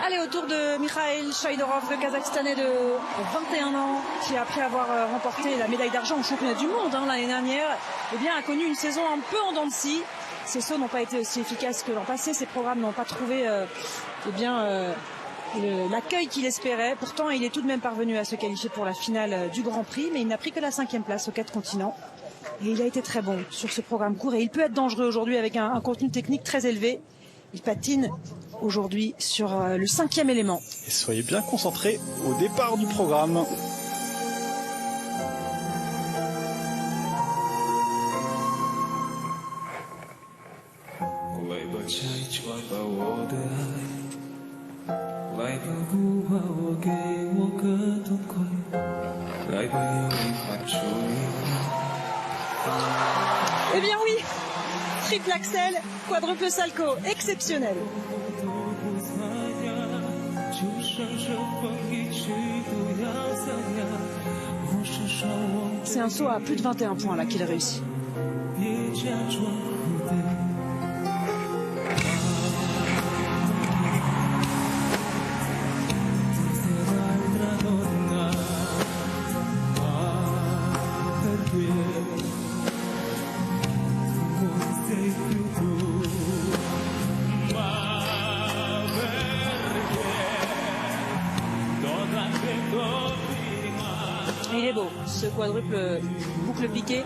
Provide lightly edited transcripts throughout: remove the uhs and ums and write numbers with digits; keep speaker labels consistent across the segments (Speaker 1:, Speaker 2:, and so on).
Speaker 1: Allez, autour de Mikhail Shaidorov, le Kazakhstanais de 21 ans, qui après avoir remporté la médaille d'argent au championnat du monde l'année dernière, eh bien, a connu une saison un peu en dents de scie. Ses sauts n'ont pas été aussi efficaces que l'an passé, ses programmes n'ont pas trouvé l'accueil qu'il espérait. Pourtant, il est tout de même parvenu à se qualifier pour la finale du Grand Prix, mais il n'a pris que la 5e place aux 4 continents. Et il a été très bon sur ce programme court et il peut être dangereux aujourd'hui avec un contenu technique très élevé. Il patine aujourd'hui sur le 5e élément.
Speaker 2: Et soyez bien concentrés au départ du programme.
Speaker 1: Eh bien oui, triple axel, quadruple salco, exceptionnel. C'est un saut à plus de 21 points là qu'il réussit. Il est beau, ce quadruple boucle piqué.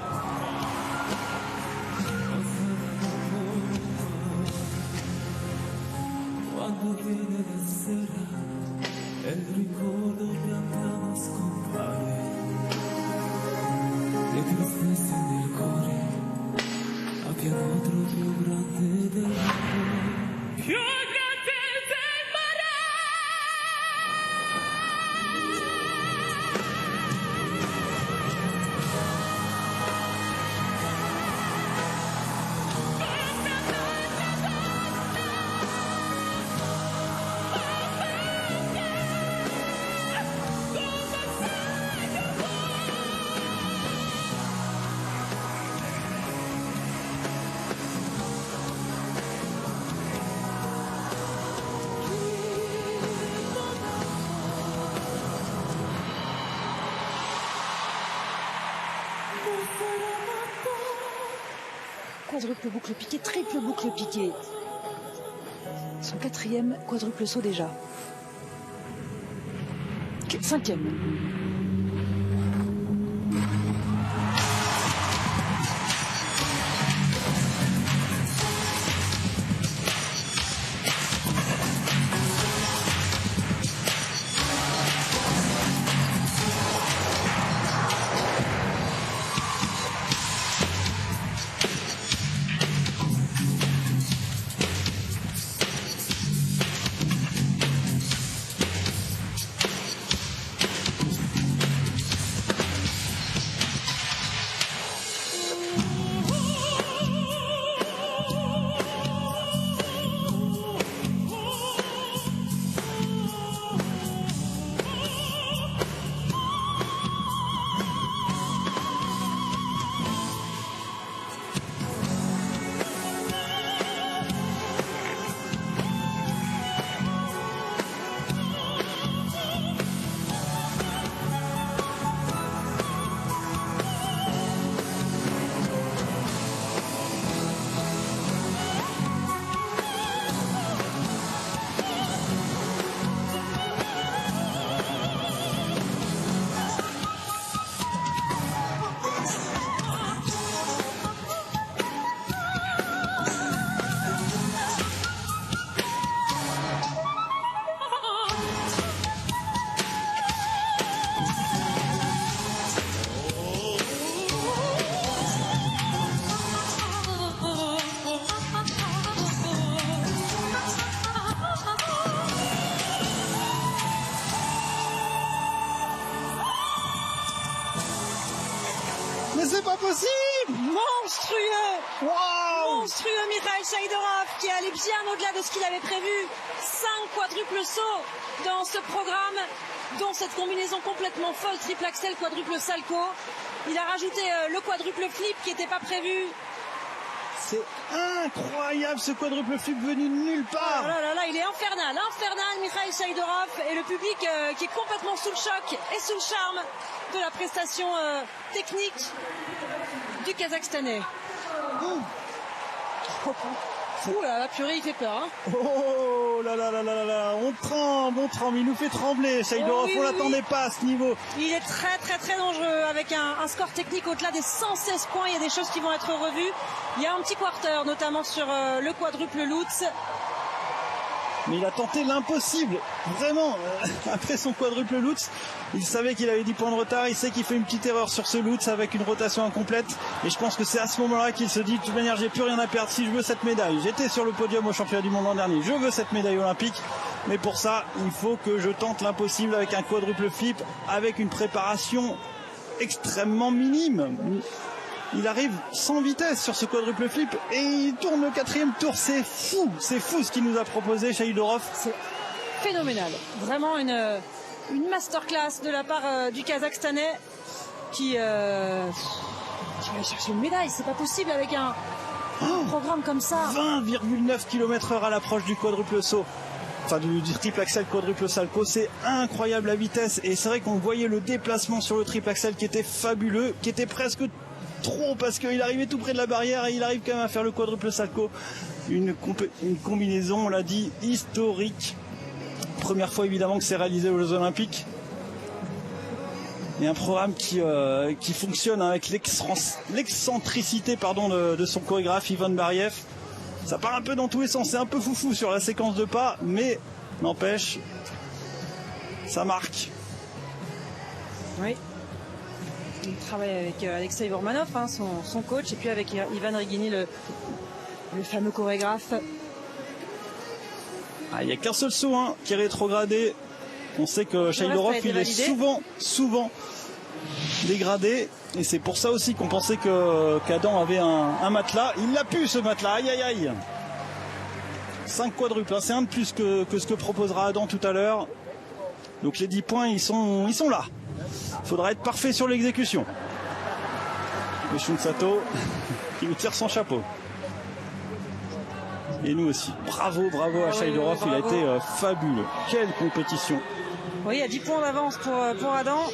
Speaker 1: Quadruple boucle piqué, triple boucle piqué. Son 4e quadruple saut déjà. 5e.
Speaker 2: Mais c'est pas possible!
Speaker 1: Monstrueux!
Speaker 2: Waouh!
Speaker 1: Monstrueux Mikhail Shaidorov qui est allé bien au-delà de ce qu'il avait prévu. 5 quadruples sauts dans ce programme, dont cette combinaison complètement folle, triple axel, quadruple salco. Il a rajouté le quadruple flip qui n'était pas prévu.
Speaker 2: C'est incroyable ce quadruple flip venu de nulle part.
Speaker 1: Oh là, il est infernal, Mikhail Shaïdorov, et le public qui est complètement sous le choc et sous le charme de la prestation technique du Kazakhstanais. Ouh là, la purée, il fait peur. Hein.
Speaker 2: Oh là là là là là, on tremble, il nous fait trembler. Shaïdorov,
Speaker 1: oui,
Speaker 2: on l'attendait pas à ce niveau.
Speaker 1: Il est très dangereux avec un score technique au-delà des 116 points. Il y a des choses qui vont être revues. Il y a un petit quarter, notamment sur le quadruple Lutz.
Speaker 2: Mais il a tenté l'impossible, vraiment. Après son quadruple Lutz, il savait qu'il avait 10 points de retard, il sait qu'il fait une petite erreur sur ce Lutz avec une rotation incomplète. Et je pense que c'est à ce moment-là qu'il se dit, de toute manière, j'ai plus rien à perdre si je veux cette médaille. J'étais sur le podium au championnat du monde l'an dernier, je veux cette médaille olympique. Mais pour ça, il faut que je tente l'impossible avec un quadruple flip, avec une préparation extrêmement minime. Il arrive sans vitesse sur ce quadruple flip et il tourne le 4e tour. C'est fou ce qu'il nous a proposé Shaïdorov.
Speaker 1: C'est phénoménal. Vraiment une masterclass de la part du Kazakhstanais qui va chercher une médaille. C'est pas possible avec un programme comme ça.
Speaker 2: 20,9 km/h à l'approche du quadruple saut. Enfin du triple axel quadruple salto, c'est incroyable la vitesse. Et c'est vrai qu'on voyait le déplacement sur le triple axel qui était fabuleux, qui était presque trop parce qu'il arrivait tout près de la barrière et il arrive quand même à faire le quadruple salto. Une combinaison, on l'a dit, historique. Première fois évidemment que c'est réalisé aux Jeux Olympiques. Et un programme qui fonctionne avec l'excentricité de son chorégraphe Ivan Bariev. Ça part un peu dans tous les sens, c'est un peu foufou sur la séquence de pas, mais n'empêche, ça marque.
Speaker 1: Oui. Il travaille avec Alexei Vormanov, son coach, et puis avec Ivan Rigini, le fameux chorégraphe.
Speaker 2: Il n'y a qu'un seul saut qui est rétrogradé. On sait que Shaïdorov, il est souvent dégradé. Et c'est pour ça aussi qu'on pensait qu'Adam avait un matelas. Il l'a pu ce matelas, aïe aïe aïe. 5 quadruples, c'est un de plus que ce que proposera Adam tout à l'heure. Donc les 10 points, ils sont là. Il faudra être parfait sur l'exécution. Et Shun Sato qui nous tire son chapeau. Et nous aussi. Bravo à Shaïdorov, il a été fabuleux. Quelle compétition.
Speaker 1: Oui, il y a 10 points d'avance pour Adam.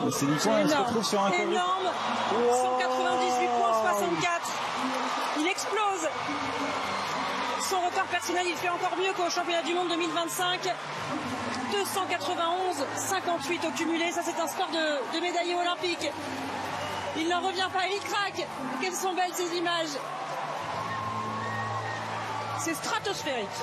Speaker 2: Et ces 10 points, on se retrouve sur un quadruple.
Speaker 1: Énorme. 198 points 64. Il explose. Son record personnel, il fait encore mieux qu'au championnat du monde 2025. 291, 58 au cumulé. Ça, c'est un score de médaillé olympique. Il n'en revient pas, il craque. Quelles sont belles ces images. C'est stratosphérique.